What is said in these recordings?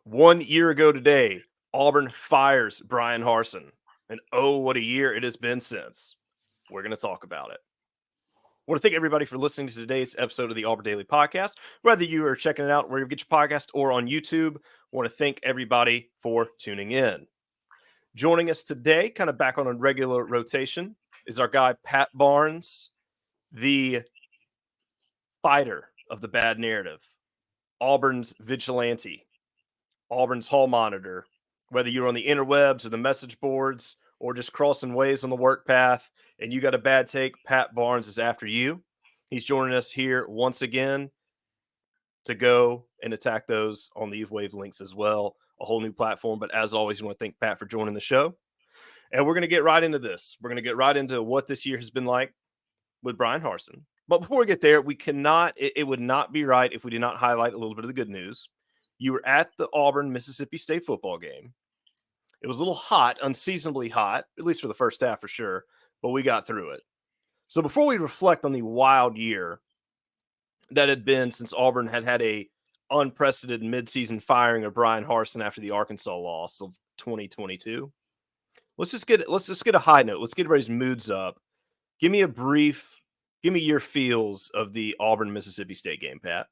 1 year ago today, Auburn fires Bryan Harsin. And oh, what a year it has been since. We're going to talk about it. I want to thank everybody for listening to today's episode of the Auburn Daily Podcast. Whether you are checking it out where you get your podcast or on YouTube, I want to thank everybody for tuning in. Joining us today, kind of back on a regular rotation, is our guy, Pat Barnes, the fighter of the bad narrative, Auburn's vigilante, Auburn's hall monitor. Whether you're on the interwebs or the message boards or just crossing ways on the work path and you got a bad take, Pat Barnes is after you. He's joining us here once again to go and attack those on the Eve links as well. A whole new platform. But as always, we want to thank Pat for joining the show. And we're going to get right into this. We're going to get right into what this year has been like with Bryan Harsin. But before we get there, we cannot, it would not be right if we did not highlight a little bit of the good news. You were at the Auburn, Mississippi State football game. It was a little hot, unseasonably hot, at least for the first half for sure, but we got through it. So before we reflect on the wild year that had been since Auburn had a unprecedented midseason firing of Bryan Harsin after the Arkansas loss of 2022, let's just get a high note. Let's get everybody's moods up. Give me your feels of the Auburn, Mississippi State game, Pat.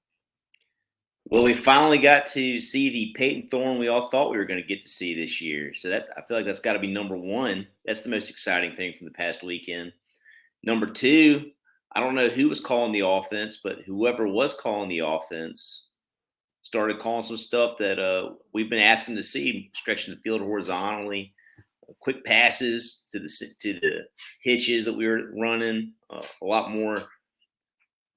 Well, we finally got to see the Peyton Thorne we all thought we were going to get to see this year. So I feel like that's got to be number one. That's the most exciting thing from the past weekend. Number two, I don't know who was calling the offense, but whoever was calling the offense started calling some stuff that we've been asking to see, stretching the field horizontally, quick passes to the hitches that we were running, a lot more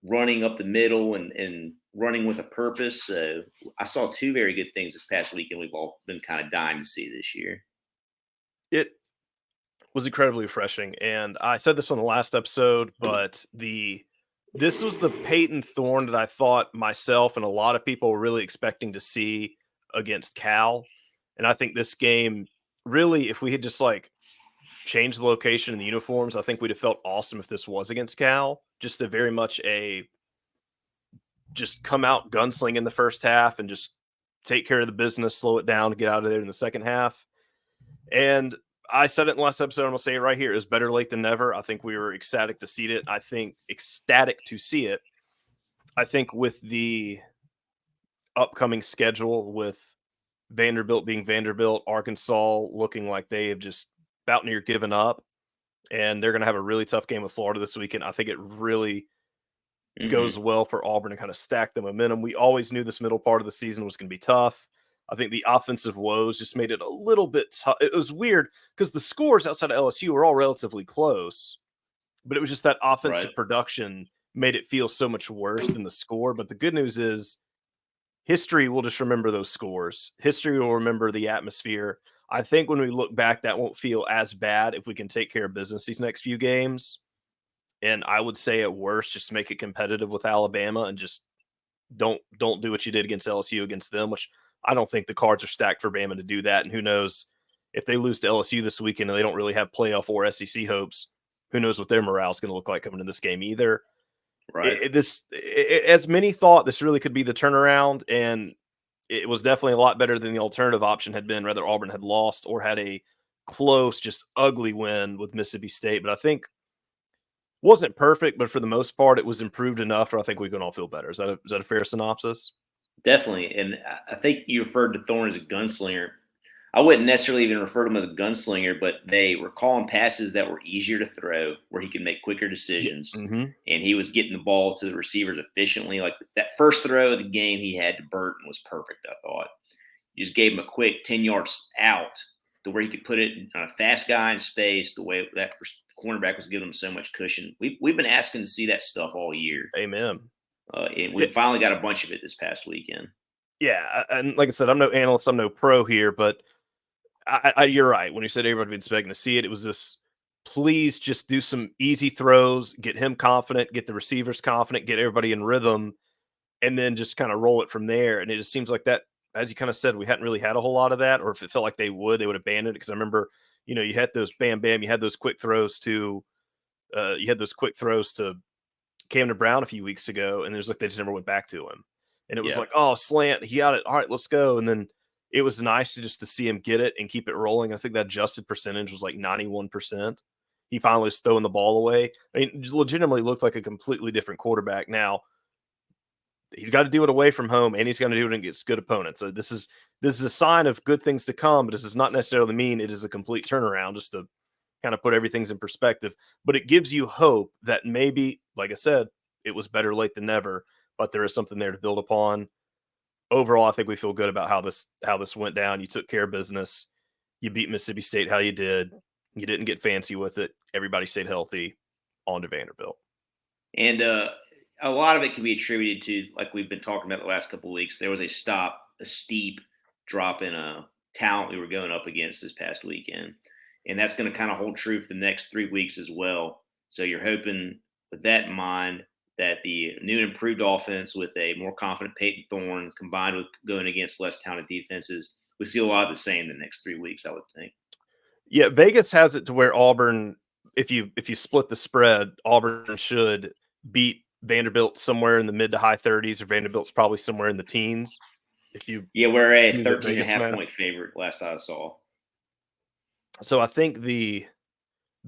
running up the middle and running with a purpose. So I saw two very good things this past weekend. We've all been kind of dying to see this year. It was incredibly refreshing. And I said this on the last episode, but this was the Peyton Thorne that I thought myself and a lot of people were really expecting to see against Cal. And I think this game really, if we had just changed the location and the uniforms, I think we'd have felt awesome if this was against Cal. Just a very much just come out gunsling in the first half and just take care of the business, slow it down, get out of there in the second half. And I said it in the last episode, I'm going to say it right here. It was better late than never. I think we were ecstatic to see it. I think with the upcoming schedule with Vanderbilt being Vanderbilt, Arkansas looking like they have just about near given up, and they're going to have a really tough game with Florida this weekend. I think it really goes well for Auburn to kind of stack the momentum. We always knew this middle part of the season was going to be tough. I think the offensive woes just made it a little bit tough. It was weird because the scores outside of LSU were all relatively close, but it was just that offensive production made it feel so much worse than the score. But the good news is history will just remember those scores. History will remember the atmosphere. I think when we look back, that won't feel as bad if we can take care of business these next few games. And I would say at worst, just make it competitive with Alabama and just don't do what you did against LSU against them, which I don't think the cards are stacked for Bama to do that. And who knows if they lose to LSU this weekend and they don't really have playoff or SEC hopes, who knows what their morale is going to look like coming to this game either. Right. As many thought, this really could be the turnaround, and it was definitely a lot better than the alternative option had been, whether Auburn had lost or had a close, just ugly win with Mississippi State. But I think wasn't perfect, but for the most part, it was improved enough where I think we can all feel better. Is that a fair synopsis? Definitely. And I think you referred to Thorne as a gunslinger. I wouldn't necessarily even refer to him as a gunslinger, but they were calling passes that were easier to throw, where he could make quicker decisions. Mm-hmm. And he was getting the ball to the receivers efficiently. Like that first throw of the game he had to Burton was perfect, I thought. You just gave him a quick 10 yards out to where he could put it on a fast guy in space, the way that cornerback was giving him so much cushion. We've been asking to see that stuff all year. Amen. And we finally got a bunch of it this past weekend. Yeah, and like I said, I'm no analyst, I'm no pro here, but you're right. When you said everybody been expecting to see it, it was this, please just do some easy throws, get him confident, get the receivers confident, get everybody in rhythm, and then just kind of roll it from there. And it just seems like that, as you kind of said, we hadn't really had a whole lot of that, or if it felt like they would abandon it. Because I remember, you had those bam, you had those quick throws to Camden Brown a few weeks ago, and there's they just never went back to him. And it was oh, slant, he got it. All right, let's go. And then it was nice to see him get it and keep it rolling. I think that adjusted percentage was like 91%. He finally was throwing the ball away. I mean, legitimately looked like a completely different quarterback. Now, he's got to do it away from home, and he's going to do it against good opponents. So this is a sign of good things to come, but this does not necessarily mean it is a complete turnaround, just to kind of put everything in perspective. But it gives you hope that maybe, like I said, it was better late than never, but there is something there to build upon. Overall, I think we feel good about how this went down. You took care of business. You beat Mississippi State how you did. You didn't get fancy with it. Everybody stayed healthy. On to Vanderbilt. And a lot of it can be attributed to, like we've been talking about the last couple of weeks, there was a steep drop in talent we were going up against this past weekend. And that's going to kind of hold true for the next 3 weeks as well. So you're hoping, with that in mind, that the new and improved offense with a more confident Peyton Thorne combined with going against less talented defenses, we see a lot of the same the next 3 weeks, I would think. Yeah, Vegas has it to where Auburn, if you split the spread, Auburn should beat Vanderbilt somewhere in the mid to high 30s, or Vanderbilt's probably somewhere in the teens. We're a do 13 and a half point favorite last I saw. So I think the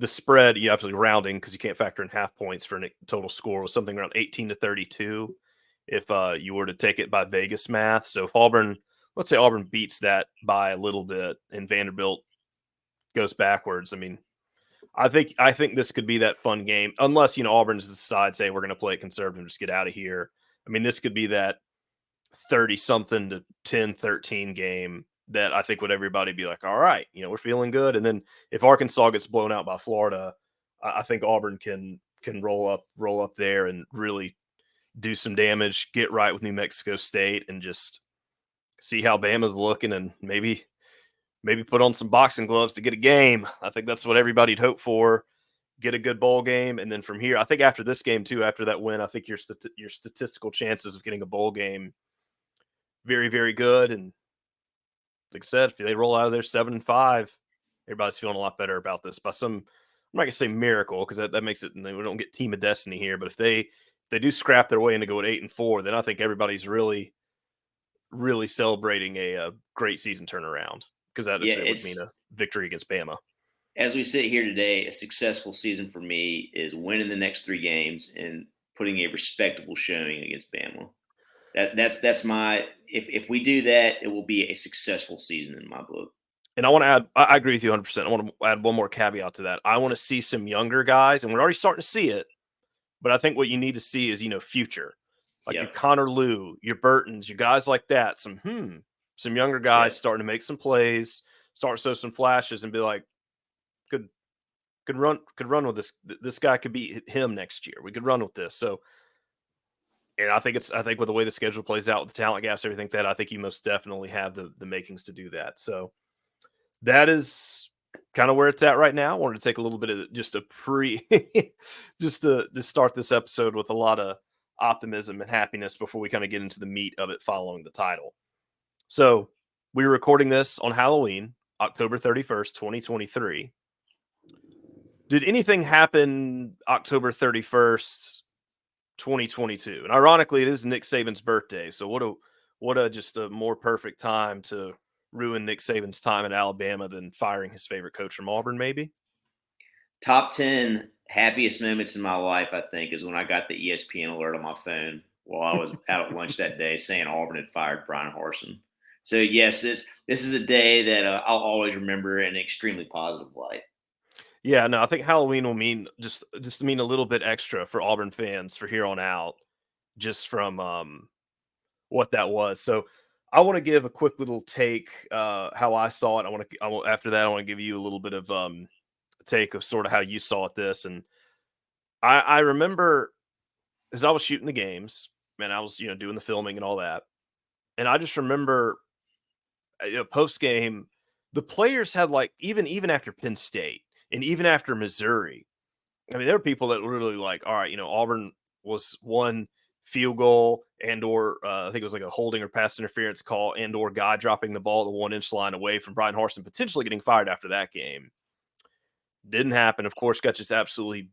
spread, you have to be rounding because you can't factor in half points for a total score, was something around 18 to 32 if you were to take it by Vegas math. So if Auburn, let's say Auburn beats that by a little bit and Vanderbilt goes backwards, I mean, I think this could be that fun game, unless, Auburn's decide, say, we're going to play it conservative and just get out of here. I mean, this could be that 30-something to 10-13 game that I think would everybody be like, all right, we're feeling good. And then if Arkansas gets blown out by Florida, I think Auburn can roll up there and really do some damage, get right with New Mexico State, and just see how Bama's looking, and maybe put on some boxing gloves to get a game. I think that's what everybody'd hope for. Get a good bowl game, and then from here, I think after this game too, after that win, I think your statistical chances of getting a bowl game very, very good. And like I said, if they roll out of there 7-5, everybody's feeling a lot better about this. By some, I'm not gonna say miracle, because that makes it, we don't get team of destiny here. But if they do scrap their way and go at 8-4, then I think everybody's really, really celebrating a great season turnaround, because that would mean a victory against Bama. As we sit here today, a successful season for me is winning the next 3 games and putting a respectable showing against Bama. That's my, if we do that, it will be a successful season in my book. And I want to add, I agree with you 100%. I want to add one more caveat to that. I want to see some younger guys, and we're already starting to see it, but I think what you need to see is, future. Like your Connor Liu, your Burtons, your guys like that. Some younger guys starting to make some plays, start to show some flashes, and be like, could run with this. This guy could be him next year. We could run with this. So, and I think with the way the schedule plays out with the talent gaps, everything, that I think you most definitely have the makings to do that. So that is kind of where it's at right now. I wanted to take a little bit of just a just to start this episode with a lot of optimism and happiness before we kind of get into the meat of it following the title. So we're recording this on Halloween, October 31st, 2023. Did anything happen October 31st, 2022? And ironically, it is Nick Saban's birthday. So what a just a more perfect time to ruin Nick Saban's time at Alabama than firing his favorite coach from Auburn, maybe? Top 10 happiest moments in my life, I think, is when I got the ESPN alert on my phone while I was out at lunch that day saying Auburn had fired Bryan Harsin. So, yes, this is a day that I'll always remember in an extremely positive light. Yeah, no, I think Halloween will mean just mean a little bit extra for Auburn fans for here on out, just from what that was. So I want to give a quick little take how I saw it. After that, I want to give you a little bit of take of sort of how you saw it this. And I remember, as I was shooting the games, and I was doing the filming and all that, and I just remember post game, the players had, like, even after Penn State and even after Missouri, I mean, there were people that were really like, all right, Auburn was one field goal and/or I think it was like a holding or pass interference call and/or guy dropping the ball at the 1-inch line away from Bryan Harsin potentially getting fired after that game. Didn't happen. Of course, got just absolutely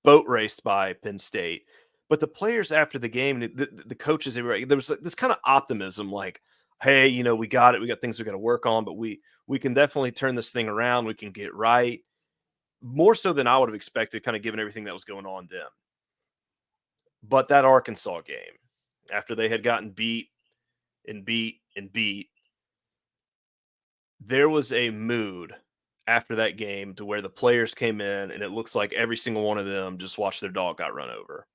boat raced by Penn State. But the players after the game, the coaches, there was this kind of optimism, like, hey, we got it. We got things we got to work on, but we can definitely turn this thing around. We can get right. More so than I would have expected, kind of given everything that was going on then. But that Arkansas game, after they had gotten beat and beat and beat, there was a mood after that game to where the players came in and it looks like every single one of them just watched their dog got run over.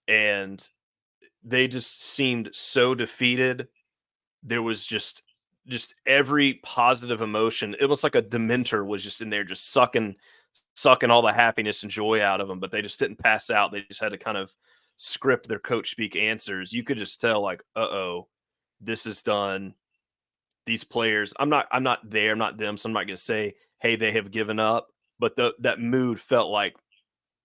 And they just seemed so defeated. There was just every positive emotion. It was like a dementor was just in there just sucking all the happiness and joy out of them, but they just didn't pass out. They just had to kind of script their coach speak answers. You could just tell like, uh-oh, this is done. These players, I'm not there, I'm not them, so I'm not going to say, hey, they have given up. But that mood felt like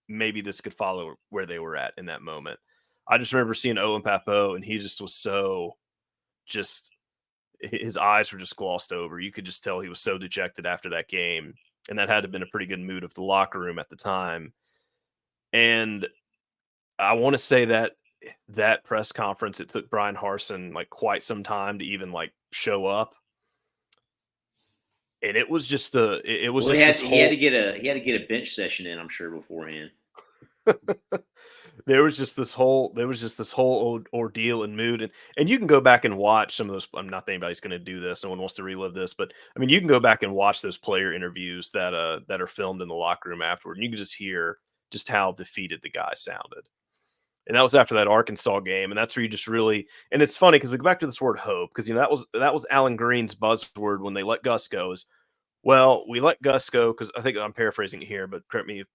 maybe this could follow where they were at in that moment. I just remember seeing Owen Papo, and he just was so just his eyes were just glossed over. You could just tell he was so dejected after that game, and that had to have been a pretty good mood of the locker room at the time. And I want to say that press conference, it took Bryan Harsin like quite some time to even like show up. And it was just it was Well, just this he whole had to get a bench session in, I'm sure, beforehand. there was just this whole ordeal and mood, and you can go back and watch some of those. I'm not that anybody's going to do this. No one wants to relive this, but I mean, you can go back and watch those player interviews that are filmed in the locker room afterward, and you can just hear just how defeated the guy sounded. And that was after that Arkansas game, and that's where you just really. And it's funny because we go back to this word hope, because that was Alan Green's buzzword when they let Gus go. Is, well, we let Gus go because I think I'm paraphrasing it here, but correct me if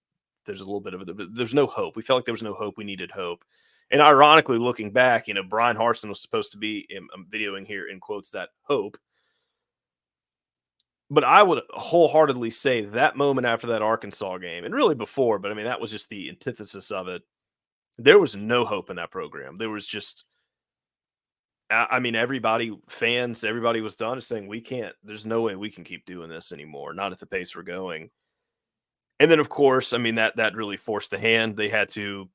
there's a little bit of it. But there's no hope. We felt like there was no hope. We needed hope. And ironically, looking back, Bryan Harsin was supposed to be, I'm videoing here in quotes, that hope. But I would wholeheartedly say that moment after that Arkansas game, and really before, but I mean, that was just the antithesis of it. There was no hope in that program. There was just, I mean, everybody was done saying, we can't, there's no way we can keep doing this anymore, not at the pace we're going. And then, of course, I mean, that really forced the hand. They had to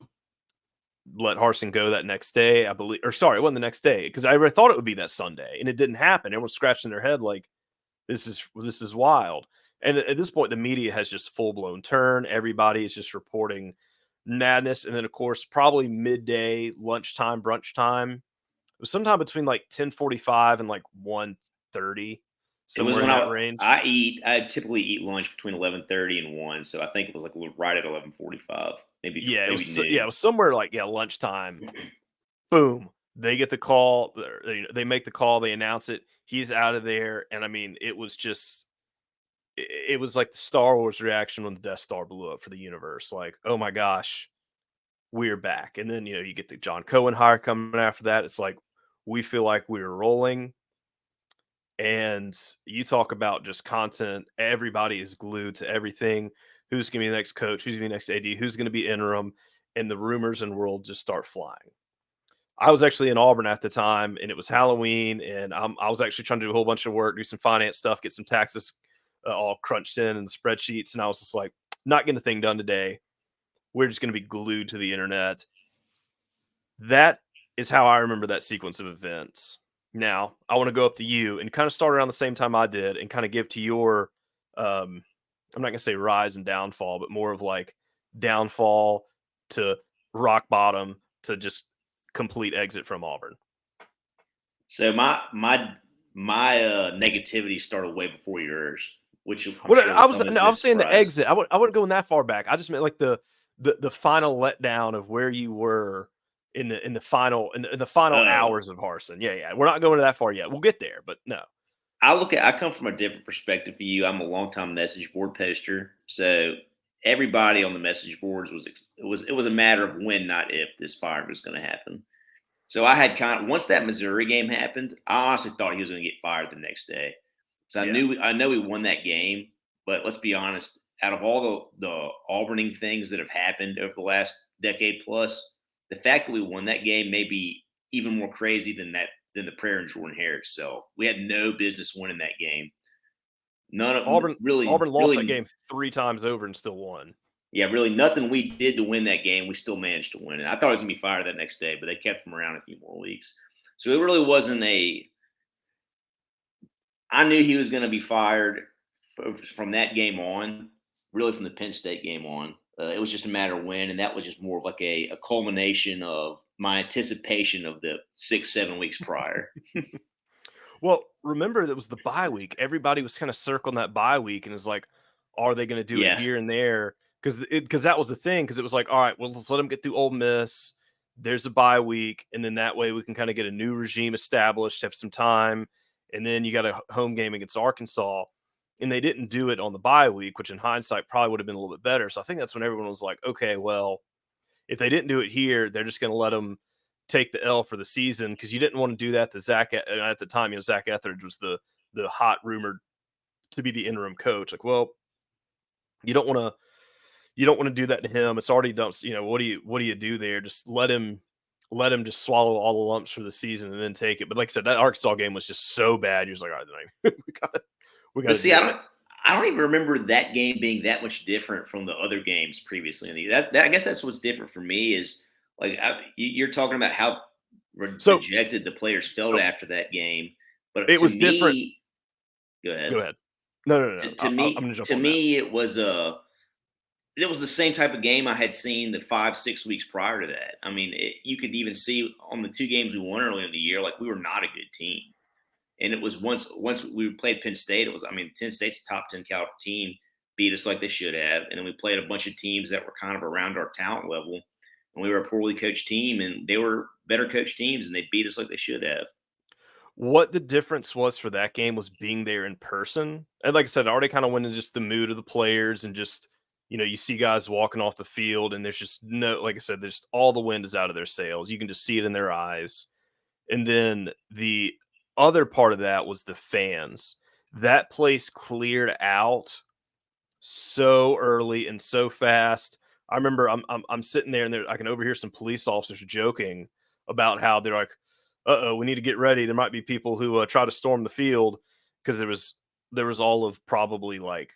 let Harsin go that next day, I believe. Or sorry, it wasn't the next day, because I thought it would be that Sunday, and it didn't happen. Everyone's scratching their head like, this is wild. And at this point, the media has just full blown turn. Everybody is just reporting madness. And then, of course, probably midday, lunchtime, brunch time. It was sometime between like 10:45 and like 1:30, somewhere in that range. I typically eat lunch between 11:30 and 1, so I think it was like right at 11:45, maybe It was noon. it was somewhere like lunchtime. Boom, they get the call. They make the call. They announce it. He's out of there, and I mean, it was just it was like the Star Wars reaction when the Death Star blew up for the universe. Like, oh my gosh, we're back. And then you get the John Cohen hire coming after that. It's like we feel like we were rolling. And you talk about just content. Everybody is glued to everything. Who's going to be the next coach? Who's going to be the next AD? Who's going to be interim? And the rumors and world just start flying. I was actually in Auburn at the time, and it was Halloween, and I was actually trying to do a whole bunch of work, do some finance stuff, get some taxes all crunched in the spreadsheets, and I was just like, not getting a thing done today. We're just going to be glued to the internet. That is how I remember that sequence of events. Now, I want to go up to you and kind of start around the same time I did and kind of give to your, I'm not going to say rise and downfall, but more of like downfall to rock bottom to just complete exit from Auburn. So my negativity started way before yours, which I was saying the exit. I wasn't going that far back. I just meant like the final letdown of where you were in the final hours of Harsin. Yeah. We're not going to that far yet. We'll get there, but no. I come from a different perspective for you. I'm a longtime message board poster, so everybody on the message boards it was a matter of when, not if, this fire was going to happen. So I had once that Missouri game happened, I honestly thought he was going to get fired the next day. So I know we won that game, but let's be honest. Out of all the Auburning things that have happened over the last decade plus, the fact that we won that game may be even more crazy than the prayer and Jordan Hare itself. We had no business winning that game. Auburn lost that game 3 times over and still won. Yeah, really nothing we did to win that game. We still managed to win it. I thought he was going to be fired that next day, but they kept him around a few more weeks. So it really wasn't a I knew he was going to be fired from that game on, really from the Penn State game on. It was just a matter of when, and that was just more of like a culmination of my anticipation of the 6-7 weeks prior. Well, remember that was the bye week. Everybody was kind of circling that bye week and is like, are they going to do it Yeah. here and there? Because that was the thing. Because it was like, all right, well, let's let them get through Ole Miss. There's a bye week, and then that way we can kind of get a new regime established, have some time, and then you got a home game against Arkansas. And they didn't do it on the bye week, which in hindsight probably would have been a little bit better. So I think that's when everyone was like, okay, well, if they didn't do it here, they're just going to let them take the L for the season, because you didn't want to do that to Zach at the time. Zach Etheridge was the hot rumored to be the interim coach. Like, well, you don't want to do that to him. It's already done. What do you do there? Just let him just swallow all the lumps for the season and then take it. But like I said, that Arkansas game was just so bad. You're just like, all right, we got But to see, do it. I don't even remember that game being that much different from the other games previously. I guess that's what's different for me is like you're talking about how So dejected the players felt after that game, but it to was different. me, go ahead. Go ahead. No. To I'm gonna me, jump to on that. me, it was the same type of game I had seen the 5-6 weeks prior to that. I mean, you could even see on the 2 games we won early in the year, like we were not a good team. And it was once we played Penn State, Penn State's a top 10 caliber team, beat us like they should have. And then we played a bunch of teams that were kind of around our talent level. And we were a poorly coached team, and they were better coached teams, and they beat us like they should have. What the difference was for that game was being there in person. And like I said, I already kind of went into just the mood of the players, and just, you see guys walking off the field and there's just no, like I said, there's all the wind is out of their sails. You can just see it in their eyes. And then the other part of that was the fans. That place cleared out so early and so fast. I remember I'm sitting there, and I can overhear some police officers joking about how they're like, "Uh-oh, we need to get ready. There might be people who try to storm the field," because there was all of probably like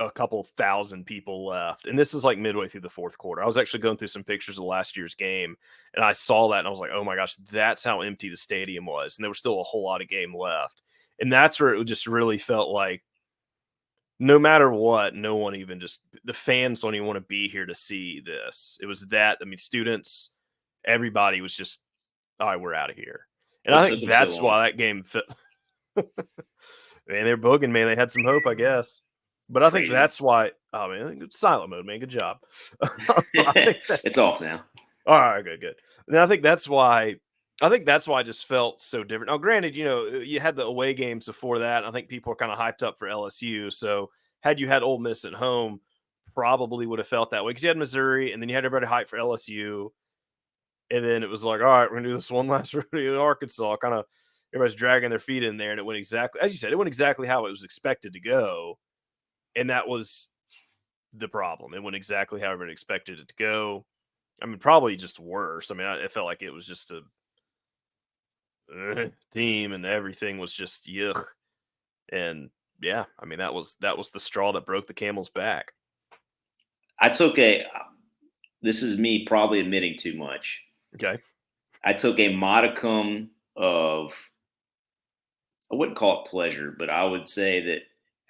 a couple thousand people left. And this is like midway through the fourth quarter. I was actually going through some pictures of last year's game, and I saw that, and I was like, "Oh my gosh, that's how empty the stadium was." And there was still a whole lot of game left. And that's where it just really felt like, no matter what, no one, even just the fans, don't even want to be here to see this. It was that, I mean, students, everybody was just, all right, we're out of here. And What I took think them so that's long? why that game fit. Man, they're booging, man. They had some hope, I guess. But I think Crazy. that's why. Oh man, silent mode, man. Good job. I think that, It's off now. all right, good. And I think that's why. I think that's why I just felt so different. Now, granted, you had the away games before that. I think people are kind of hyped up for LSU. So had you had Ole Miss at home, probably would have felt that way, because you had Missouri, and then you had everybody hyped for LSU, and then it was like, all right, we're gonna do this one last rodeo in Arkansas. Kind of everybody's dragging their feet in there, and it went exactly, as you said, it went exactly how it was expected to go, and that was the problem. It went exactly how everybody expected it to go. I mean, probably just worse. I mean, it felt like it was just a team, and everything was just yuck. And yeah, I mean, that was the straw that broke the camel's back. I took a. This is me probably admitting too much. Okay. I took a modicum of, I wouldn't call it pleasure, but I would say that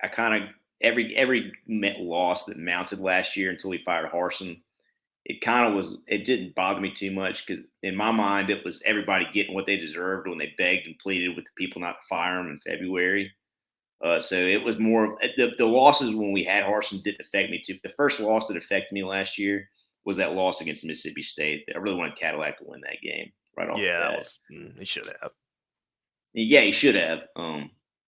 I kind of every loss that mounted last year until we fired Harsin, it didn't bother me too much, because in my mind it was everybody getting what they deserved when they begged and pleaded with the people not to fire them in February. So it was more the losses when we had Harsin didn't affect me too. The first loss that affected me last year was that loss against Mississippi State. I really wanted Cadillac to win that game right off the Yeah, that bat. was, he should have. Yeah, he should have.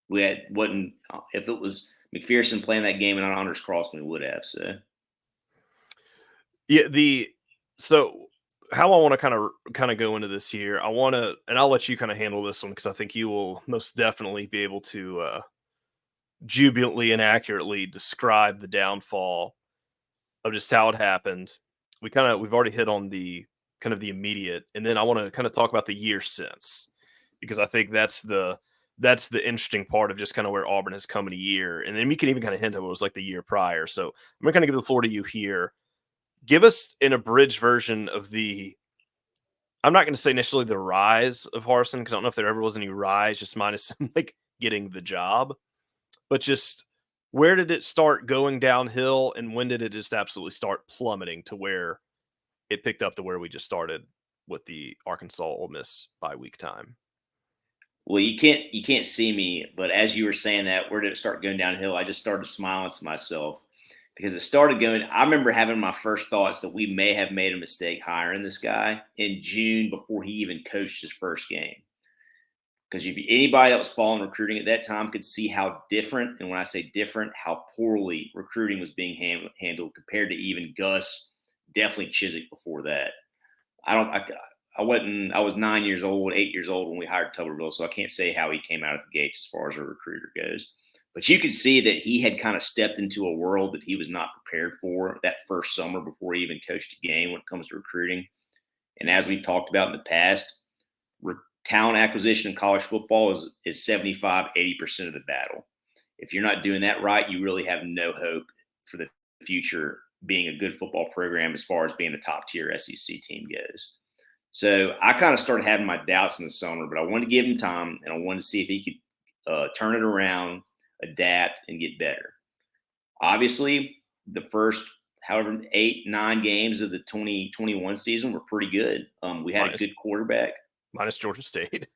We had wasn't if it was McPherson playing that game and on Honors Crossman, we would have. So Yeah, so how I want to kind of go into this here, I want to, and I'll let you kind of handle this one, because I think you will most definitely be able to jubilantly and accurately describe the downfall of just how it happened. We've already hit on the kind of the immediate, and then I want to kind of talk about the year since, because I think that's the interesting part of just kind of where Auburn has come in a year. And then we can even kind of hint at what it was like the year prior. So I'm going to kind of give the floor to you here. Give us an abridged version of I'm not going to say initially the rise of Harsin, because I don't know if there ever was any rise, just minus some like getting the job, but just where did it start going downhill, and when did it just absolutely start plummeting to where it picked up to where we just started with the Arkansas Ole Miss bye week time? Well, you can't see me, but as you were saying that, where did it start going downhill? I just started smiling to myself because it started going. I remember having my first thoughts that we may have made a mistake hiring this guy in June before he even coached his first game. Because if anybody that was following recruiting at that time could see how different, and when I say different, how poorly recruiting was being handled compared to even Gus, definitely Chiswick before that. I wasn't. I was 9 years old, 8 years old when we hired Tuberville, so I can't say how he came out of the gates as far as a recruiter goes. But you could see that he had kind of stepped into a world that he was not prepared for that first summer before he even coached a game when it comes to recruiting. And as we've talked about in the past, talent acquisition in college football is 75, 80% of the battle. If you're not doing that right, you really have no hope for the future being a good football program as far as being a top tier SEC team goes. So I kind of started having my doubts in the summer, but I wanted to give him time and I wanted to see if he could turn it around, adapt, and get better. Obviously, the first however 8-9 games of the 2021 season were pretty good. We had a good quarterback. Minus Georgia State.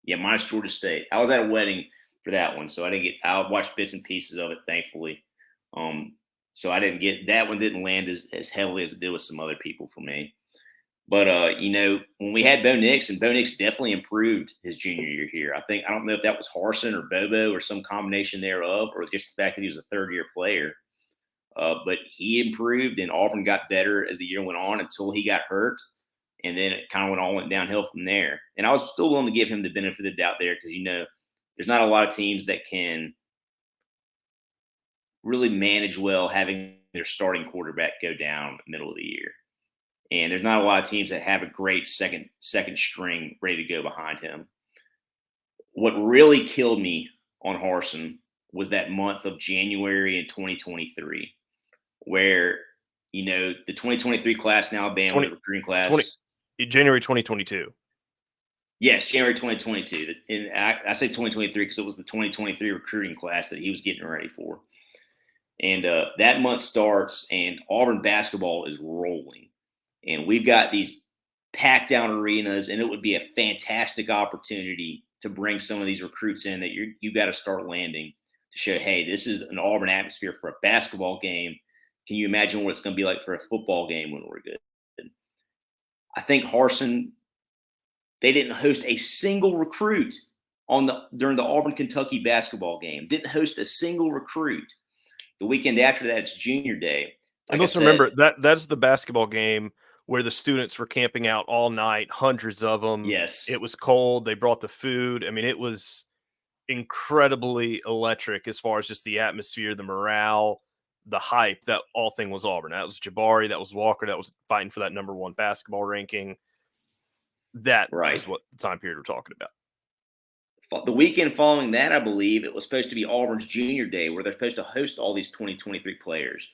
Yeah, minus Georgia State. I was at a wedding for that one, so I watched bits and pieces of it, thankfully. So I didn't get that one. Didn't land as heavily as it did with some other people for me. But when we had Bo Nix, and Bo Nix definitely improved his junior year here. I don't know if that was Harsin or Bobo or some combination thereof, or just the fact that he was a third-year player. But he improved, and Auburn got better as the year went on until he got hurt. And then it kind of went downhill from there. And I was still willing to give him the benefit of the doubt there because, there's not a lot of teams that can really manage well having their starting quarterback go down in the middle of the year. And there's not a lot of teams that have a great second string ready to go behind him. What really killed me on Harsin was that month of January in 2023, where, the 2023 class in Alabama, the recruiting class. January 2022. Yes, January 2022. And I say 2023 because it was the 2023 recruiting class that he was getting ready for. And that month starts, and Auburn basketball is rolling. And we've got these packed down arenas, and it would be a fantastic opportunity to bring some of these recruits in that you got to start landing to show, hey, this is an Auburn atmosphere for a basketball game. Can you imagine what it's going to be like for a football game when we're good? I think Harsin, they didn't host a single recruit during the Auburn-Kentucky basketball game. Didn't host a single recruit. The weekend after that, it's junior day. And let's remember that's the basketball game where the students were camping out all night, hundreds of them. Yes. It was cold. They brought the food. I mean, it was incredibly electric as far as just the atmosphere, the morale, the hype. That all thing was Auburn. That was Jabari. That was Walker. That was fighting for that #1 basketball ranking. That is what the time period we're talking about. The weekend following that, I believe, it was supposed to be Auburn's junior day where they're supposed to host all these 2023 players.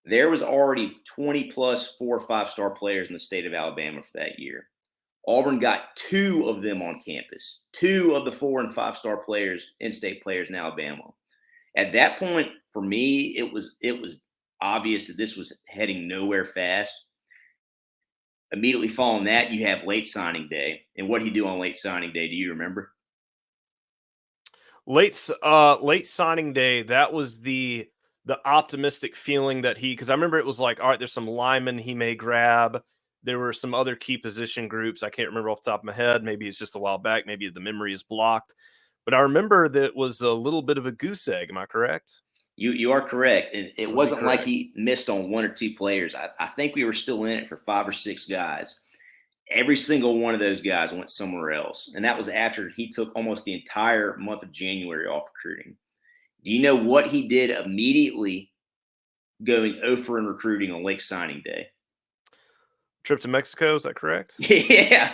There was already 20-plus 4- or 5-star players in the state of Alabama for that year. Auburn got 2 of them on campus, 2 of the 4- and 5-star players, in-state players in Alabama. At that point, for me, it was obvious that this was heading nowhere fast. Immediately following that, you have late signing day. And what did he do on late signing day? Do you remember? Late signing day, that was the optimistic feeling that because I remember it was like, all right, there's some linemen he may grab. There were some other key position groups. I can't remember off the top of my head. Maybe it's just a while back. Maybe the memory is blocked. But I remember that it was a little bit of a goose egg. Am I correct? You are correct. It wasn't like he missed on 1 or 2 players. I think we were still in it for 5 or 6 guys. Every single one of those guys went somewhere else. And that was after he took almost the entire month of January off recruiting. Do you know what he did immediately going over in recruiting on late signing day? Trip to Mexico, is that correct? Yeah.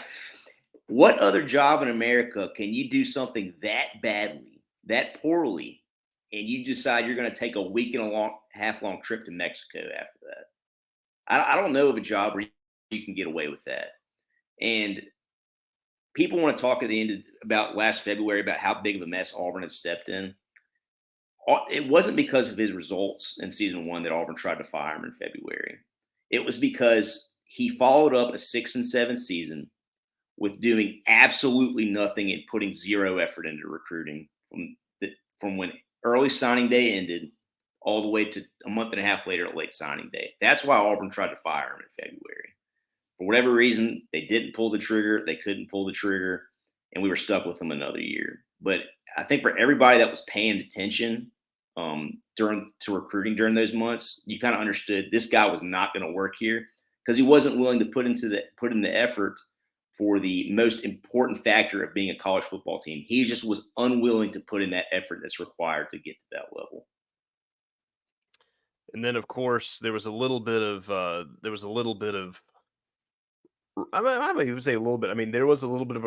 What other job in America can you do something that badly, that poorly, and you decide you're going to take a week and a half long trip to Mexico after that? I don't know of a job where you can get away with that. And people want to talk at the end about last February about how big of a mess Auburn had stepped in. It wasn't because of his results in season 1 that Auburn tried to fire him in February. It was because he followed up a 6-7 season with doing absolutely nothing and putting zero effort into recruiting from when early signing day ended all the way to a month and a half later at late signing day. That's why Auburn tried to fire him in February. For whatever reason, they didn't pull the trigger. They couldn't pull the trigger, and we were stuck with him another year. But I think for everybody that was paying attention to recruiting during those months, you kind of understood this guy was not going to work here because he wasn't willing to put in the effort for the most important factor of being a college football team. He just was unwilling to put in that effort that's required to get to that level. And then, of course, there was a little bit of I might even say a little bit. I mean, there was a little bit of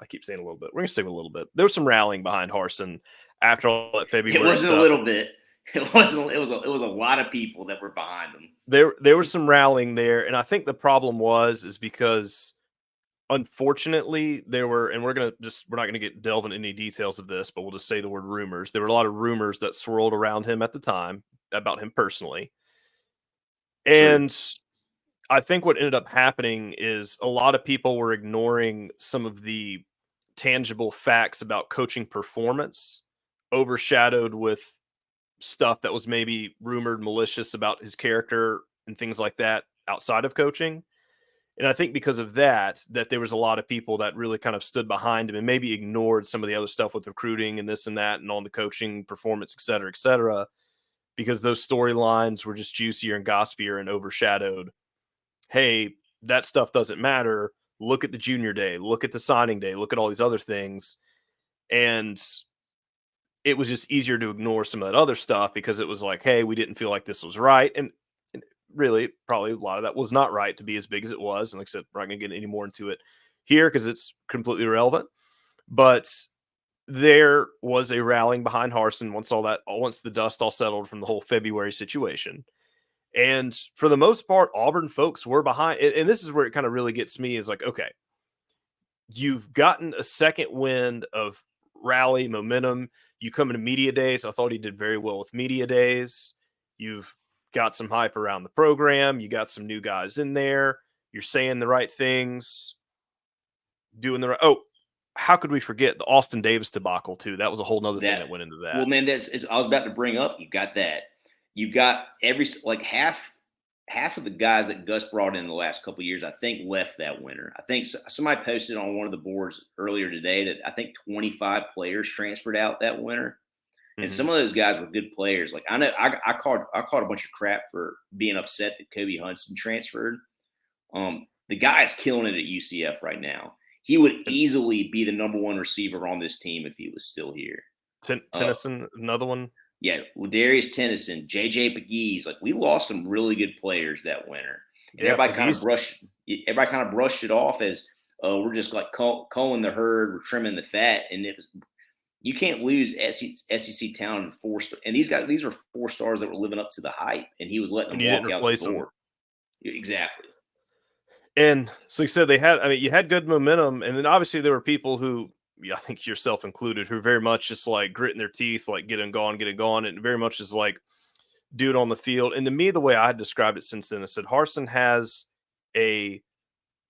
I keep saying a little bit. We're gonna stick with a little bit. There was some rallying behind Harsin after all that February. It wasn't stuff. a little bit. It wasn't. It was a lot of people that were behind him. There was some rallying there, and I think the problem is because unfortunately there were, and we're not gonna get delve into any details of this, but we'll just say the word rumors. There were a lot of rumors that swirled around him at the time about him personally, and True. I think what ended up happening is a lot of people were ignoring some of the tangible facts about coaching performance, overshadowed with stuff that was maybe rumored malicious about his character and things like that outside of coaching. And I think because of that there was a lot of people that really kind of stood behind him and maybe ignored some of the other stuff with recruiting and this and that and on the coaching performance, et cetera, because those storylines were just juicier and gossipier and overshadowed. Hey, that stuff doesn't matter. Look at the junior day, look at the signing day, look at all these other things. And it was just easier to ignore some of that other stuff because it was like, hey, we didn't feel like this was right. And really, probably a lot of that was not right to be as big as it was. And like I said, we're not going to get any more into it here because it's completely irrelevant. But there was a rallying behind Harsin once the dust all settled from the whole February situation. And for the most part, Auburn folks were behind. And this is where it kind of really gets me is like, okay, you've gotten a second wind of rally momentum. You come into media days. I thought he did very well with media days. You've got some hype around the program. You got some new guys in there. You're saying the right things, doing the right. Oh, how could we forget the Austin Davis debacle too? That was a whole nother thing that went into that. Well, man, I was about to bring up. You got that. You've got half of the guys that Gus brought in the last couple of years, I think, left that winter. I think somebody posted on one of the boards earlier today that I think 25 players transferred out that winter, and some of those guys were good players. Like I know I caught a bunch of crap for being upset that Kobe Hudson transferred. The guy is killing it at UCF right now. He would easily be the number one receiver on this team if he was still here. Tennyson, another one. Yeah, Darius Tennyson, JJ Pegues. Like we lost some really good players that winter. And everybody kind of brushed it off as we're just like culling the herd, we're trimming the fat, and you can't lose SEC talent in 4 stars. And these were 4 stars that were living up to the hype, and he was letting them walk out the door. Exactly. And so you said you had good momentum, and then obviously there were people who, I think yourself included, who very much just like gritting their teeth, like get it gone, and very much is like do it on the field. And to me, the way I had described it since then, I said Harsin has a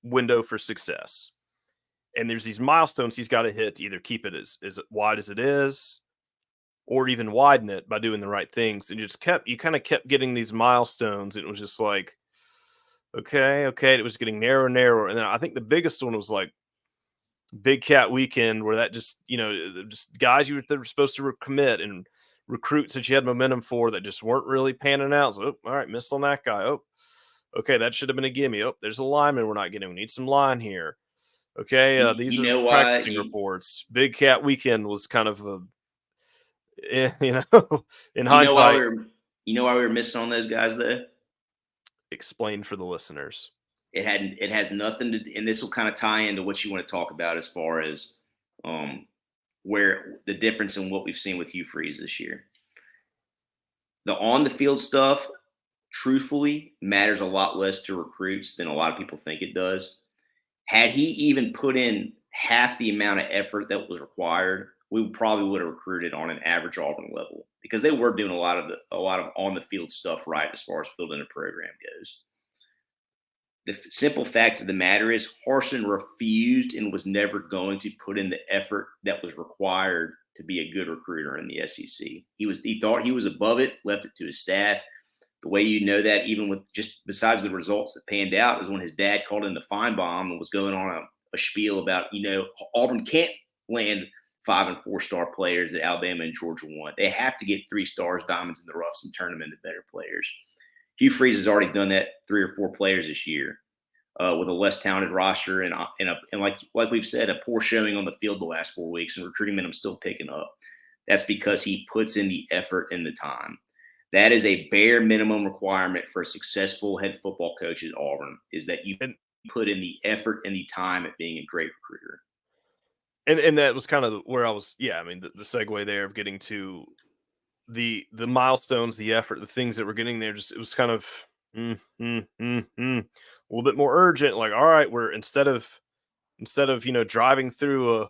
window for success, and there's these milestones he's got to hit to either keep it as wide as it is, or even widen it by doing the right things. And you kind of kept getting these milestones, and it was just like, okay, it was getting narrower and narrower. And then I think the biggest one was like Big Cat Weekend, where that just guys that were supposed to commit and recruits that you had momentum for that just weren't really panning out. So, all right, missed on that guy. Oh, okay, that should have been a gimme. Oh, there's a lineman we're not getting. We need some line here. Okay, these are practicing reports. Big Cat Weekend was kind of in hindsight. You know why we were missing on those guys though? Explain for the listeners. It has nothing to, and this will kind of tie into what you want to talk about as far as where the difference in what we've seen with Hugh Freeze this year. The on the field stuff, truthfully, matters a lot less to recruits than a lot of people think it does. Had he even put in half the amount of effort that was required, we probably would have recruited on an average Auburn level because they were doing a lot of on the field stuff right as far as building a program goes. The simple fact of the matter is Harsin refused and was never going to put in the effort that was required to be a good recruiter in the SEC. He thought he was above it, left it to his staff. The way you know that, even with just besides the results that panned out, is when his dad called in the Feinbaum and was going on a spiel about, Auburn can't land 5 and 4 star players that Alabama and Georgia want. They have to get 3 stars, diamonds in the roughs, and turn them into better players. Hugh Freeze has already done that 3 or 4 players this year with a less talented roster and like we've said, a poor showing on the field the last 4 weeks, and recruiting momentum still picking up. That's because he puts in the effort and the time. That is a bare minimum requirement for a successful head football coach at Auburn, is that you put in the effort and the time at being a great recruiter. And that was kind of where I was. Yeah, I mean, the segue there of getting to the milestones, the effort, the things that we're getting there. Just it was kind of a little bit more urgent. Like, all right, we're instead of driving through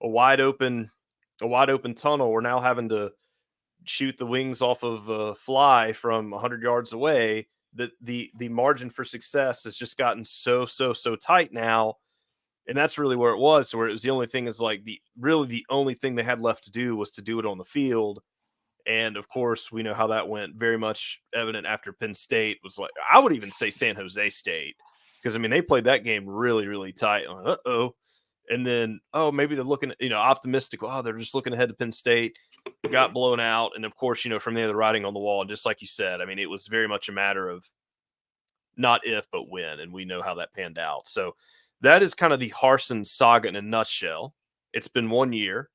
a wide open tunnel, we're now having to shoot the wings off of a fly from 100 yards away. The margin for success has just gotten so tight now. And that's really where it was. So where it was the only thing is like the only thing they had left to do was to do it on the field. And of course, we know how that went. Very much evident after Penn State was like, I would even say San Jose State, because I mean they played that game really tight. And then maybe they're looking optimistic. Oh, they're just looking ahead to Penn State. Got blown out, and of course, from there the writing on the wall. And just like you said, I mean, it was very much a matter of not if but when, and we know how that panned out. So that is kind of the Harsin saga in a nutshell. It's been 1 year,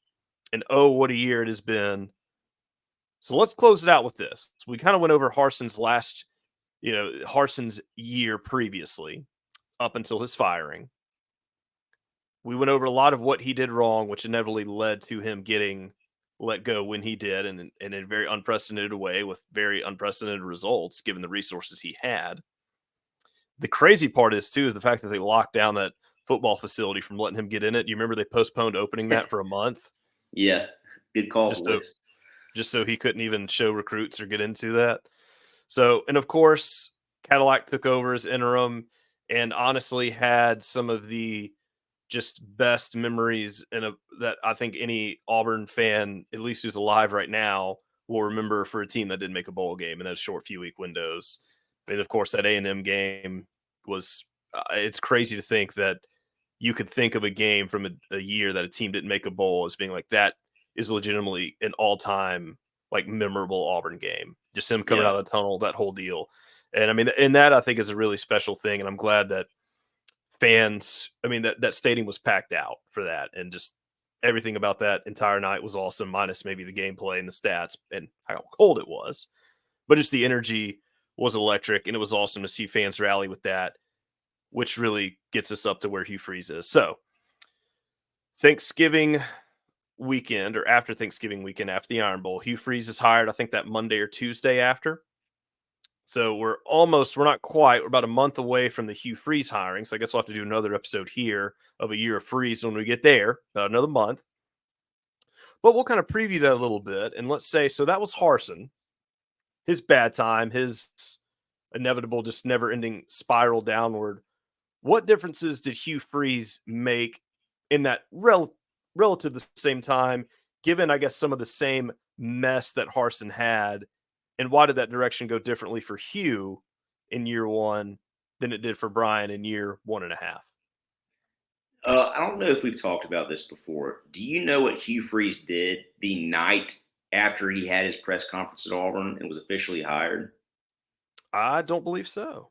and what a year it has been. So let's close it out with this. So we kind of went over Harsin's Harsin's year previously, up until his firing. We went over a lot of what he did wrong, which inevitably led to him getting let go when he did, and in a very unprecedented way with very unprecedented results, given the resources he had. The crazy part is the fact that they locked down that football facility from letting him get in it. Do you remember they postponed opening that for a month? Yeah, good call, just so he couldn't even show recruits or get into that. So, and of course, Cadillac took over as interim and honestly had some of the just best memories that I think any Auburn fan, at least who's alive right now, will remember for a team that didn't make a bowl game in those short few week windows. I mean, of course, that A&M game was it's crazy to think that you could think of a game from a year that a team didn't make a bowl as being like that is legitimately an all-time like memorable Auburn game. Just him coming out of the tunnel, that whole deal. And I mean, and that I think is a really special thing. And I'm glad that fans, I mean, that stadium was packed out for that. And just everything about that entire night was awesome, minus maybe the gameplay and the stats and how cold it was. But just the energy was electric, and it was awesome to see fans rally with that, which really gets us up to where Hugh Freeze is. So Thanksgiving weekend, or after Thanksgiving weekend, after the Iron Bowl, Hugh Freeze is hired, I think that Monday or Tuesday after. So we're not quite, we're about a month away from the Hugh Freeze hiring. So I guess we'll have to do another episode here of a year of Freeze when we get there, about another month. But we'll kind of preview that a little bit. And let's say, so that was Harsin, his bad time, his inevitable, just never ending spiral downward. What differences did Hugh Freeze make in that relative the same time, given, I guess, some of the same mess that Harsin had? And why did that direction go differently for Hugh in year one than it did for Bryan in year 1.5? I don't know if we've talked about this before. Do you know what Hugh Freeze did the night after he had his press conference at Auburn and was officially hired? I don't believe so.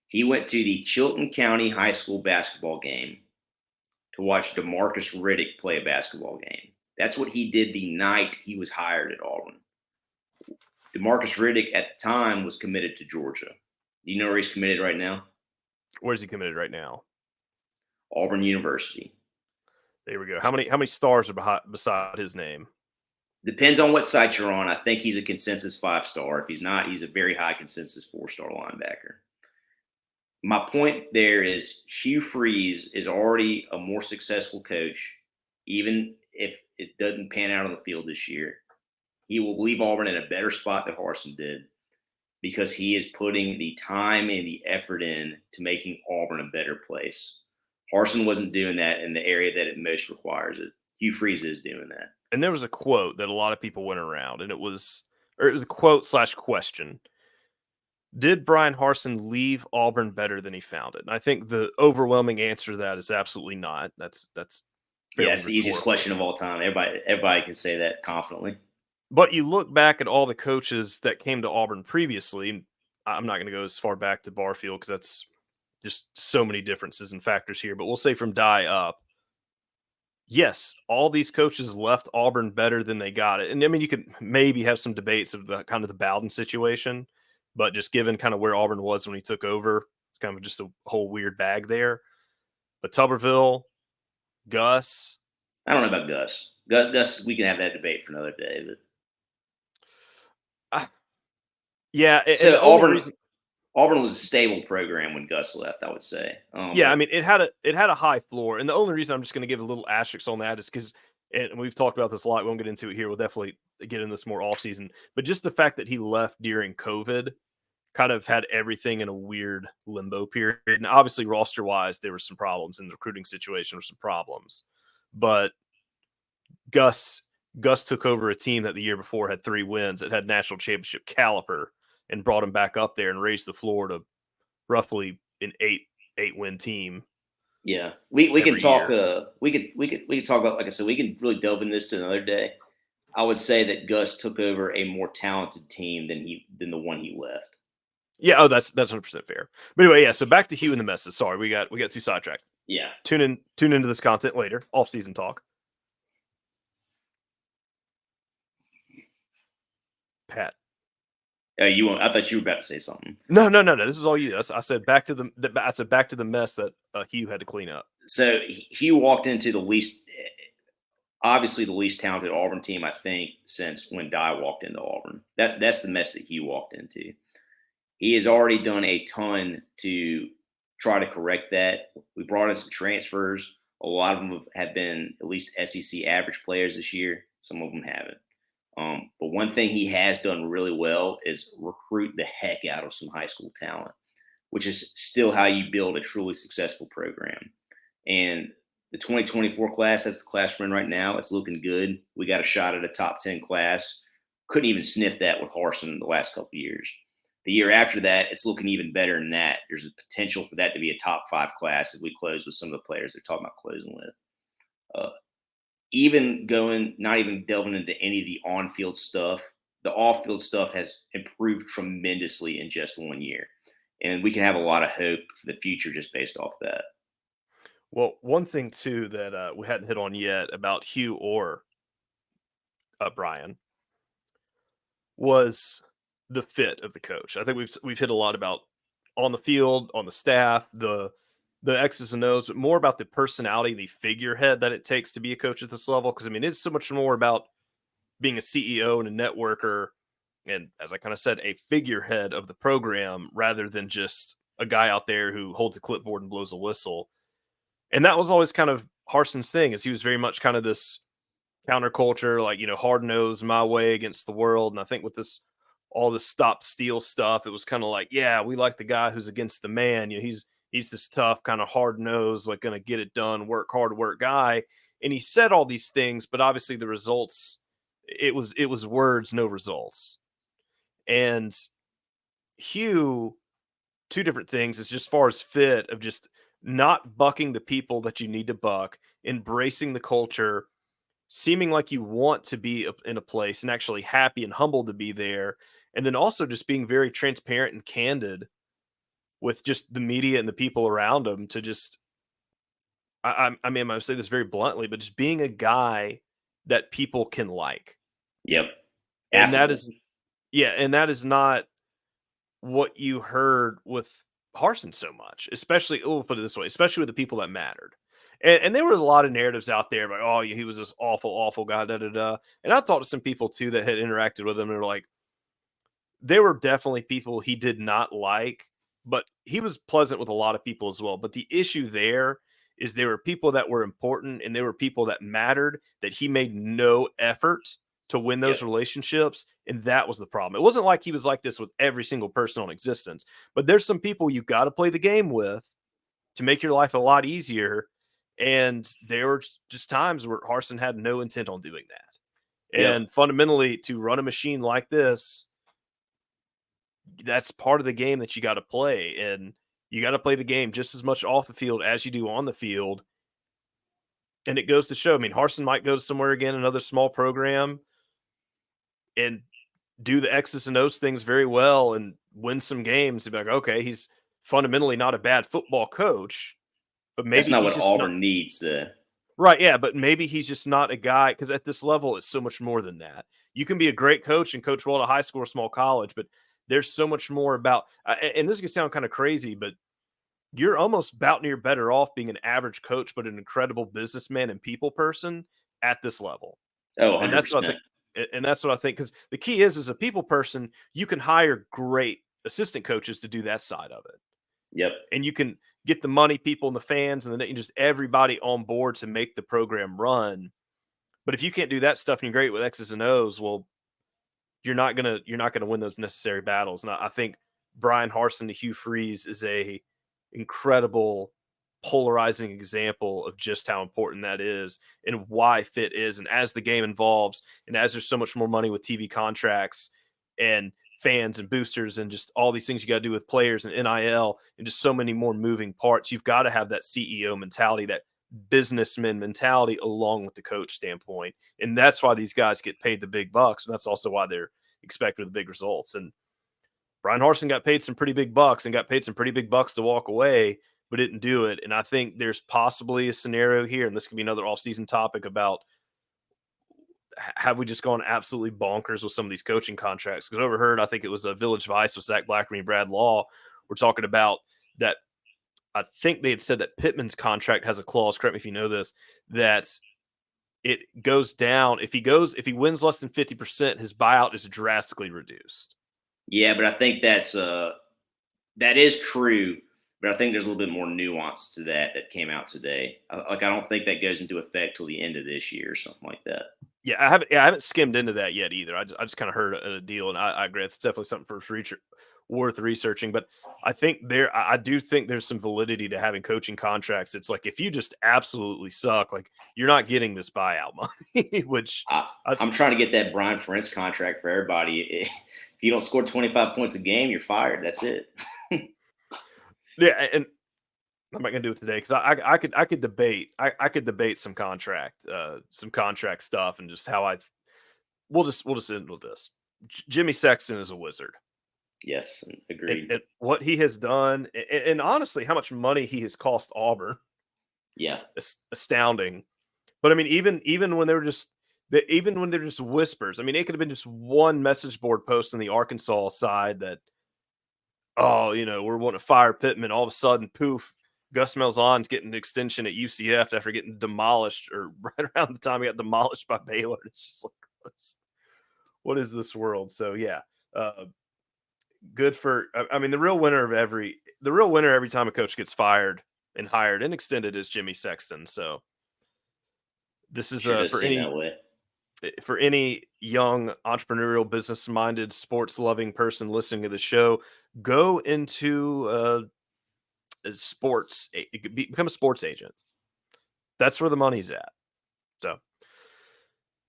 He went to the Chilton County High School basketball game to watch DeMarcus Riddick play a basketball game. That's what he did the night he was hired at Auburn. DeMarcus Riddick at the time was committed to Georgia. Do you know where he's committed right now? Where's he committed right now? Auburn University. There we go. How many stars are beside his name? Depends on what site you're on. I think he's a consensus 5-star. If he's not, he's a very high consensus 4-star linebacker. My point there is Hugh Freeze is already a more successful coach, even if it doesn't pan out on the field this year. He will leave Auburn in a better spot than Harsin did because he is putting the time and the effort in to making Auburn a better place. Harsin wasn't doing that in the area that it most requires it. Hugh Freeze is doing that. And there was a quote that a lot of people went around, and it was a quote / question. Did Bryan Harsin leave Auburn better than he found it? And I think the overwhelming answer to that is absolutely not. That's fairly It's the easiest rhetorical. question of all time. Everybody can say that confidently. But you look back at all the coaches that came to Auburn previously. I'm not going to go as far back to Barfield because that's just so many differences and factors here. But we'll say from Dye up, yes, all these coaches left Auburn better than they got it. And I mean, you could maybe have some debates of the kind of the Bowden situation, but just given kind of where Auburn was when he took over, it's kind of just a whole weird bag there. But Tuberville, Gus. I don't know about Gus. Gus, we can have that debate for another day. But yeah, and so the only reason Auburn was a stable program when Gus left, I would say. Yeah, I mean, it had a high floor, and the only reason I'm just going to give a little asterisk on that is because, and we've talked about this a lot. We won't get into it here. We'll definitely get into this more off season. But just the fact that he left during COVID kind of had everything in a weird limbo period. And obviously, roster wise, there were some problems in the recruiting situation. There were some problems, but Gus took over a team that the year before had 3 wins. It had national championship caliber and brought him back up there and raised the floor to roughly an 8-win team. Yeah, we can talk. We could talk about, like I said, we can really delve in this to another day. I would say that Gus took over a more talented team than the one he left. Yeah, that's 100% fair. But anyway, yeah. So back to Hugh and the messes. Sorry, we got too sidetracked. Yeah, tune into this content later. Off season talk. Pat. I thought you were about to say something. No. This is all you. I said back to the mess that Hugh had to clean up. So Hugh walked into obviously the least talented Auburn team, I think, since when Dye walked into Auburn. That's the mess that Hugh walked into. He has already done a ton to try to correct that. We brought in some transfers. A lot of them have been at least SEC average players this year. Some of them haven't. But one thing he has done really well is recruit the heck out of some high school talent, which is still how you build a truly successful program. And the 2024 class, that's the class we're in right now. It's looking good. We got a shot at a top 10 class. Couldn't even sniff that with Harsin in the last couple of years. The year after that, it's looking even better than that. There's a potential for that to be a top 5 class if we close with some of the players they're talking about closing with. Not even delving into any of the on-field stuff, the off-field stuff has improved tremendously in just 1 year. And we can have a lot of hope for the future just based off that. Well, one thing, too, that we hadn't hit on yet about Hugh or Bryan was the fit of the coach. I think we've hit a lot about on the field, on the staff, the X's and O's, but more about the personality, the figurehead that it takes to be a coach at this level. Because, I mean, it's so much more about being a CEO and a networker and, as I kind of said, a figurehead of the program rather than just a guy out there who holds a clipboard and blows a whistle. And that was always kind of Harsin's thing, is he was very much kind of this counterculture, like, hard nosed, my way against the world. And I think with all this stop steal stuff, it was kind of like, yeah, we like the guy who's against the man. He's this tough, kind of hard nosed, like going to get it done, work hard, work guy. And he said all these things, but obviously the results, it was words, no results. And Hugh, two different things is just as far as fit of just not bucking the people that you need to buck, embracing the culture, seeming like you want to be in a place and actually happy and humble to be there. And then also just being very transparent and candid with just the media and the people around him to just, I mean, I say this very bluntly, but just being a guy that people can like. Yep. And that is not what you heard with Harsin so much, especially, we'll put it this way, especially with the people that mattered. And there were a lot of narratives out there about, oh, he was this awful, awful guy, And I talked to some people, too, that had interacted with him, and they were like, there were definitely people he did not like, but he was pleasant with a lot of people as well. But the issue there is there were people that were important and there were people that mattered that he made no effort to win those Yep. relationships. And that was the problem. It wasn't like he was like this with every single person on existence, but there's some people you got to play the game with to make your life a lot easier. And there were just times where Harsin had no intent on doing that. Yep. And fundamentally, to run a machine like this, that's part of the game that you got to play. And you got to play the game just as much off the field as you do on the field. And it goes to show, I mean, Harsin might go somewhere again, another small program, and do the X's and O's things very well and win some games. And be like, okay, he's fundamentally not a bad football coach, but That's maybe not he's what just not. Auburn needs. Right, yeah, but maybe he's just not a guy, because at this level, it's so much more than that. You can be a great coach and coach well at a high school or small college, but there's so much more about, and this can sound kind of crazy, but you're almost about near better off being an average coach, but an incredible businessman and people person at this level. Oh, And that's what I 100%. think. And that's what I think, because the key is, as a people person, you can hire great assistant coaches to do that side of it. Yep. And you can get the money, people and the fans, and then just everybody on board to make the program run. But if you can't do that stuff and you're great with X's and O's, well, you're not gonna win those necessary battles. And I think Bryan Harsin to Hugh Freeze is a incredible polarizing example of just how important that is and why fit is. And as the game evolves and as there's so much more money with TV contracts and fans and boosters and just all these things you got to do with players and NIL and just so many more moving parts, you've got to have that CEO mentality, that businessman mentality along with the coach standpoint. And that's why these guys get paid the big bucks. And that's also why they're expected the big results. And Bryan Harsin got paid some pretty big bucks and got paid some pretty big bucks to walk away, but didn't do it. And I think there's possibly a scenario here, and this could be another offseason topic, about have we just gone absolutely bonkers with some of these coaching contracts? Because overheard, I think it was a Village Vice with Zach Blackerby and Brad Law. We're talking about that. I think they had said that Pittman's contract has a clause, correct me if you know this, that it goes down. If he wins less than 50%, his buyout is drastically reduced. Yeah, but I think that is true. But I think there's a little bit more nuance to that came out today. I don't think that goes into effect till the end of this year or something like that. Yeah, I haven't skimmed into that yet either. I just kind of heard a deal, and I agree. It's definitely something worth researching. But I think I do think there's some validity to having coaching contracts. It's like, if you just absolutely suck, like, you're not getting this buyout money. Which I'm trying to get that Brian Ferentz contract for everybody. If you don't score 25 points a game, you're fired. That's it. Yeah, and I'm not gonna do it today because I could debate some contract stuff and just how we'll just end with this. Jimmy Sexton is a wizard. Yes, agreed. And what he has done, and honestly, how much money he has cost Auburn. Yeah, astounding. But I mean, even when they're just whispers. I mean, it could have been just one message board post on the Arkansas side that, oh, we're wanting to fire Pittman. All of a sudden, poof, Gus Malzahn's getting an extension at UCF after getting demolished, or right around the time he got demolished by Baylor. It's just like, what is this world? So yeah, good for. I mean, the real winner every time a coach gets fired and hired and extended is Jimmy Sexton. So this is for any young entrepreneurial, business-minded, sports-loving person listening to the show, go into become a sports agent. That's where the money's at. So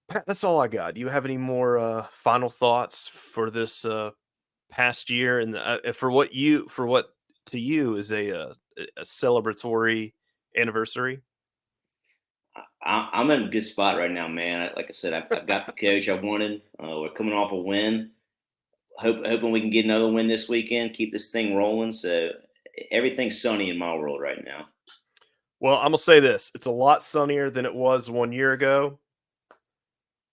Pat, that's all I got. Do you have any more final thoughts for this past year, and for what to you is a celebratory anniversary? I'm in a good spot right now, man. Like I said, I've got the coach I wanted. We're coming off a win. Hoping we can get another win this weekend, keep this thing rolling. So everything's sunny in my world right now. Well, I'm going to say this. It's a lot sunnier than it was 1 year ago.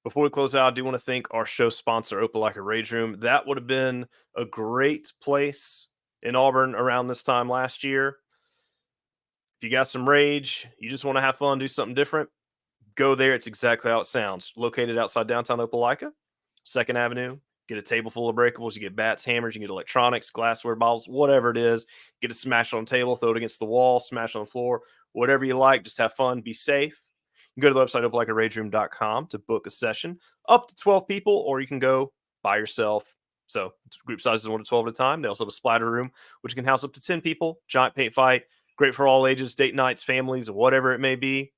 Before we close out, I do want to thank our show sponsor, Opelika Rage Room. That would have been a great place in Auburn around this time last year. If you got some rage, you just want to have fun, do something different, go there. It's exactly how it sounds. Located outside downtown Opelika, 2nd Avenue Get a table full of breakables. You get bats, hammers, you get electronics, glassware, bottles, whatever it is. Get it smashed on the table, throw it against the wall, smash it on the floor, whatever you like. Just have fun, be safe. You can go to the website openlikeragedroom.com to book a session up to 12 people, or you can go by yourself. So group sizes 1 to 12 at a time. They also have a splatter room, which can house up to 10 people. Giant paint fight, great for all ages, date nights, families, whatever it may be.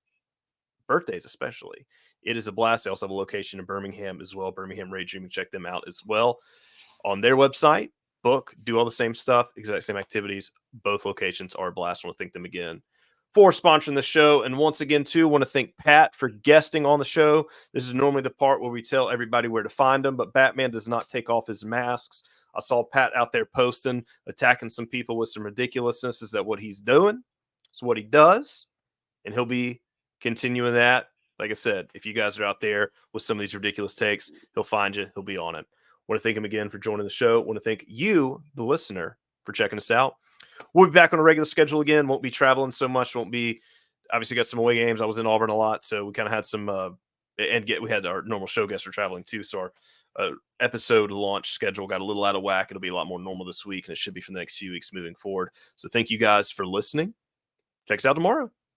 Birthdays especially. It is a blast. They also have a location in Birmingham as well. Birmingham Rage Room. Check them out as well on their website. Book, do all the same stuff, exact same activities. Both locations are a blast. I want to thank them again for sponsoring the show. And once again, too, want to thank Pat for guesting on the show. This is normally the part where we tell everybody where to find him, but Batman does not take off his masks. I saw Pat out there posting, attacking some people with some ridiculousness. Is that what he's doing? It's what he does. And he'll be continuing that. Like I said, if you guys are out there with some of these ridiculous takes, he'll find you. He'll be on it. Want to thank him again for joining the show. Want to thank you, the listener, for checking us out. We'll be back on a regular schedule again. Won't be traveling so much. Won't be, obviously got some away games. I was in Auburn a lot, so we kind of had some, we had our normal show guests for traveling too. So our episode launch schedule got a little out of whack. It'll be a lot more normal this week, and it should be for the next few weeks moving forward. So thank you guys for listening. Check us out tomorrow.